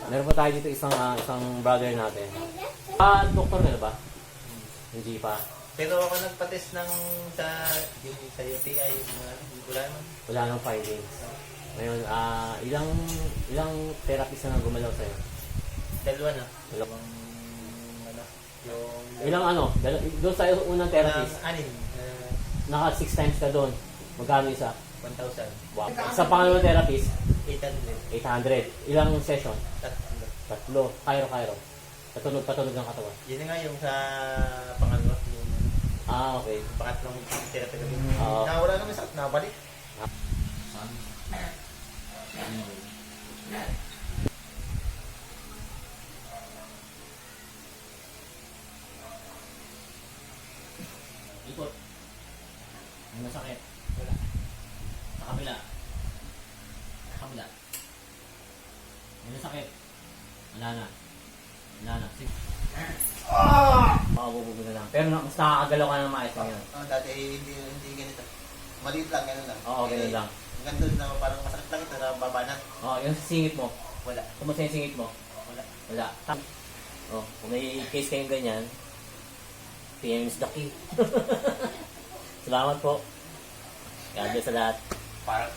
Meron pa tayo dito isang brother natin. Doktor na ba? Hindi pa. Pero ako nagpa-test ng sa UTI, wala naman. Wala nang findings. Ngayon, ilang therapist na gumalaw sa'yo? Dalawa na. Dalawang. Yung Doon sa unang therapist, anim. naka 6 times ka doon. Magkano isa? 1,000. Wow. Sa pangalawang therapist, 800. 800. Ilang session? Tatlo. Tatlo. Kairo. Patunog ng katawan. Yun nga yung sa pangalawa. Yung Okay. pangatlong therapy kami. Oo. Wala naman sakit, nabalik. Ikot. May masakit. Wala. Sa kabila. May masakit. Wala na. Sige. Makabubugo na lang. Pero mas nakakagalaw ka ng maayos ngayon. Dati hindi ganito. Maliit lang, ganun lang. Oo, ganun lang. Ang ganun na parang masakit lang ito, nababa na. Yung singit mo. Wala. Kumusta yung singit mo? Wala. Kung may case kayong ganyan, PM is the key. Salamat po. God bless sa lahat. Parang